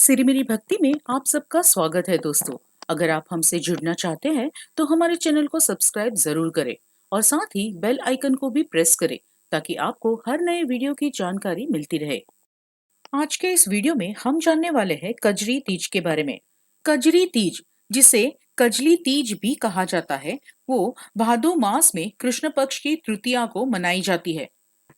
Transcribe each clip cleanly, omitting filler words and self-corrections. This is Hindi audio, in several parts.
सिरी भक्ति में आप सबका स्वागत है दोस्तों। अगर आप हमसे जुड़ना चाहते हैं तो हमारे चैनल को सब्सक्राइब जरूर करें और साथ ही बेल आइकन को भी प्रेस करें ताकि आपको हर नए वीडियो की जानकारी मिलती रहे। आज के इस वीडियो में हम जानने वाले हैं कजरी तीज के बारे में। कजरी तीज, जिसे कजली तीज भी कहा जाता है, वो भादो मास में कृष्ण पक्ष की तृतीया को मनाई जाती है।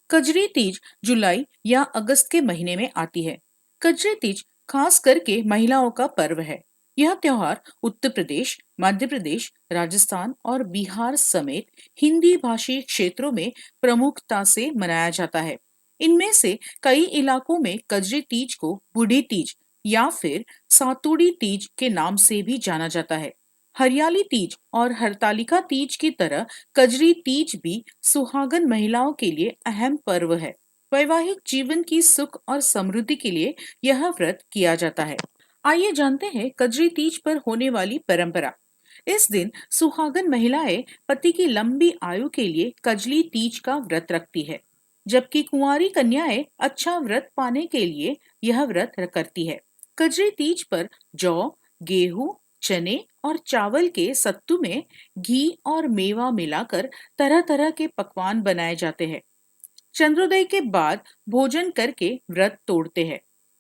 कजरी तीज जुलाई या अगस्त के महीने में आती है। कजरी तीज खास करके महिलाओं का पर्व है। यह त्योहार उत्तर प्रदेश, मध्य प्रदेश, राजस्थान और बिहार समेत हिंदी भाषी क्षेत्रों में प्रमुखता से मनाया जाता है। इनमें से कई इलाकों में कजरी तीज को बूढ़ी तीज या फिर सातुड़ी तीज के नाम से भी जाना जाता है। हरियाली तीज और हरतालिका तीज की तरह कजरी तीज भी सुहागन महिलाओं के लिए अहम पर्व है। वैवाहिक जीवन की सुख और समृद्धि के लिए यह व्रत किया जाता है। आइए जानते हैं कजरी तीज पर होने वाली परंपरा। इस दिन सुहागन महिलाएं पति की लंबी आयु के लिए कजली तीज का व्रत रखती है, जबकि कुंवारी कन्याएं अच्छा व्रत पाने के लिए यह व्रत करती है। कजरी तीज पर जौ, गेहूं, चने और चावल के सत्तू में घी और मेवा मिलाकर तरह तरह के पकवान बनाए जाते हैं। चंद्रोदय के बाद भोजन करके व्रत तोड़ते हैं।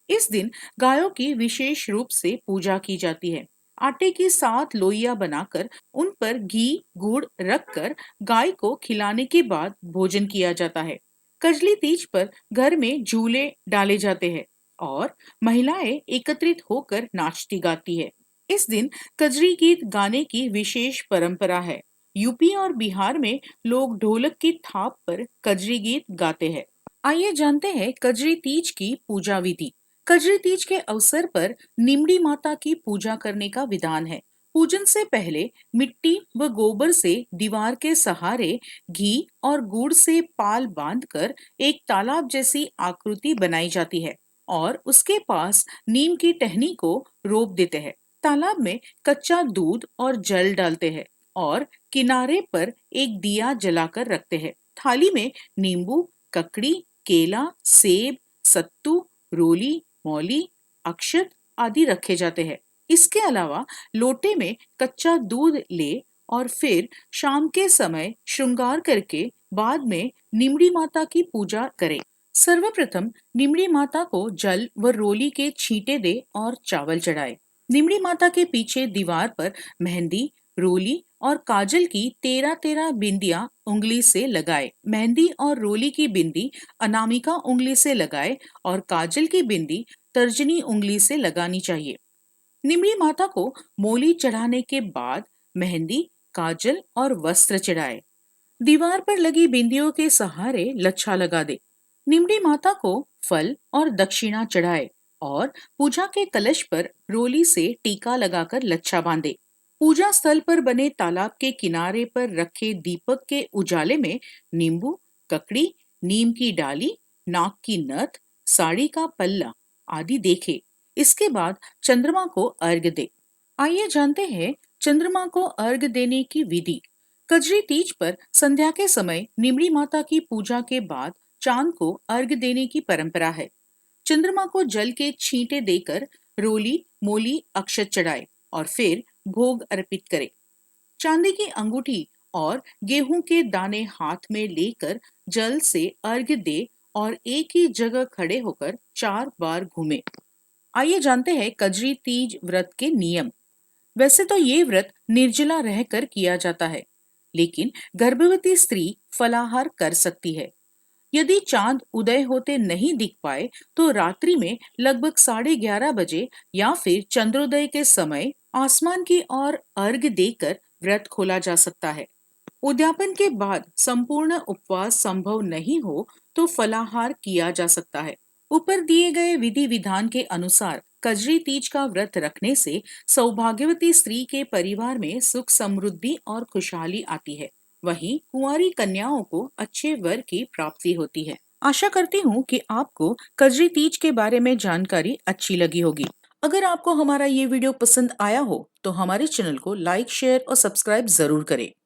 इस दिन गायों की विशेष रूप से पूजा की जाती है। आटे की 7 लोइयां बनाकर उन पर घी गुड़ रखकर गाय को खिलाने के बाद भोजन किया जाता है। कजली तीज पर घर में झूले डाले जाते हैं और महिलाएं एकत्रित होकर नाचती गाती है। इस दिन कजरी गीत गाने की विशेष परंपरा है। यूपी और बिहार में लोग ढोलक की थाप पर कजरी गीत गाते हैं। आइए जानते हैं कजरी तीज की पूजा विधि। कजरी तीज के अवसर पर निमड़ी माता की पूजा करने का विधान है। पूजन से पहले मिट्टी व गोबर से दीवार के सहारे घी और गुड़ से पाल बांधकर एक तालाब जैसी आकृति बनाई जाती है और उसके पास नीम की टहनी को रोप देते हैं। तालाब में कच्चा दूध और जल डालते हैं और किनारे पर एक दिया जलाकर रखते हैं। थाली में नींबू, ककड़ी, केला, सेब, सत्तू, रोली, मौली, अक्षत आदि रखे जाते हैं। इसके अलावा लोटे में कच्चा दूध ले और फिर शाम के समय श्रृंगार करके बाद में निमड़ी माता की पूजा करें। सर्वप्रथम निमड़ी माता को जल व रोली के छींटे दे और चावल चढ़ाए। निमड़ी माता के पीछे दीवार पर मेहंदी, रोली और काजल की 13-13 बिंदियां उंगली से लगाए। मेहंदी और रोली की बिंदी अनामिका उंगली से लगाए और काजल की बिंदी तर्जनी उंगली से लगानी चाहिए। निमड़ी माता को मोली चढ़ाने के बाद मेहंदी, काजल और वस्त्र चढ़ाए। दीवार पर लगी बिंदियों के सहारे लच्छा लगा दे। निमड़ी माता को फल और दक्षिणा चढ़ाए और पूजा के कलश पर रोली से टीका लगाकर लच्छा बांधे। पूजा स्थल पर बने तालाब के किनारे पर रखे दीपक के उजाले में नींबू, ककड़ी, नीम की डाली, नाक की नथ, साड़ी का पल्ला आदि देखे। इसके बाद चंद्रमा को अर्घ्य दे। आइए जानते हैं चंद्रमा को अर्घ्य देने की विधि। कजरी तीज पर संध्या के समय निमड़ी माता की पूजा के बाद चांद को अर्घ्य देने की परंपरा है। चंद्रमा को जल के छींटे देकर रोली, मोली, अक्षत चढ़ाए और फिर भोग अर्पित करे। चांदी की अंगूठी और गेहूं के दाने हाथ में लेकर जल से अर्घ्य दे और एक ही जगह खड़े होकर 4 बार घूमे। आइए जानते हैं कजरी तीज व्रत के नियम। वैसे तो ये व्रत निर्जला रहकर किया जाता है, लेकिन गर्भवती स्त्री फलाहार कर सकती है। यदि चांद उदय होते नहीं दिख पाए तो रात्रि में लगभग 11:30 बजे या फिर चंद्रोदय के समय आसमान की ओर अर्घ्य देकर व्रत खोला जा सकता है। उद्यापन के बाद संपूर्ण उपवास संभव नहीं हो तो फलाहार किया जा सकता है। ऊपर दिए गए विधि विधान के अनुसार कजरी तीज का व्रत रखने से सौभाग्यवती स्त्री के परिवार में सुख समृद्धि और खुशहाली आती है। वहीं कुंवारी कन्याओं को अच्छे वर की प्राप्ति होती है। आशा करती हूँ कि आपको कजरी तीज के बारे में जानकारी अच्छी लगी होगी। अगर आपको हमारा ये वीडियो पसंद आया हो तो हमारे चैनल को लाइक, शेयर और सब्सक्राइब जरूर करें।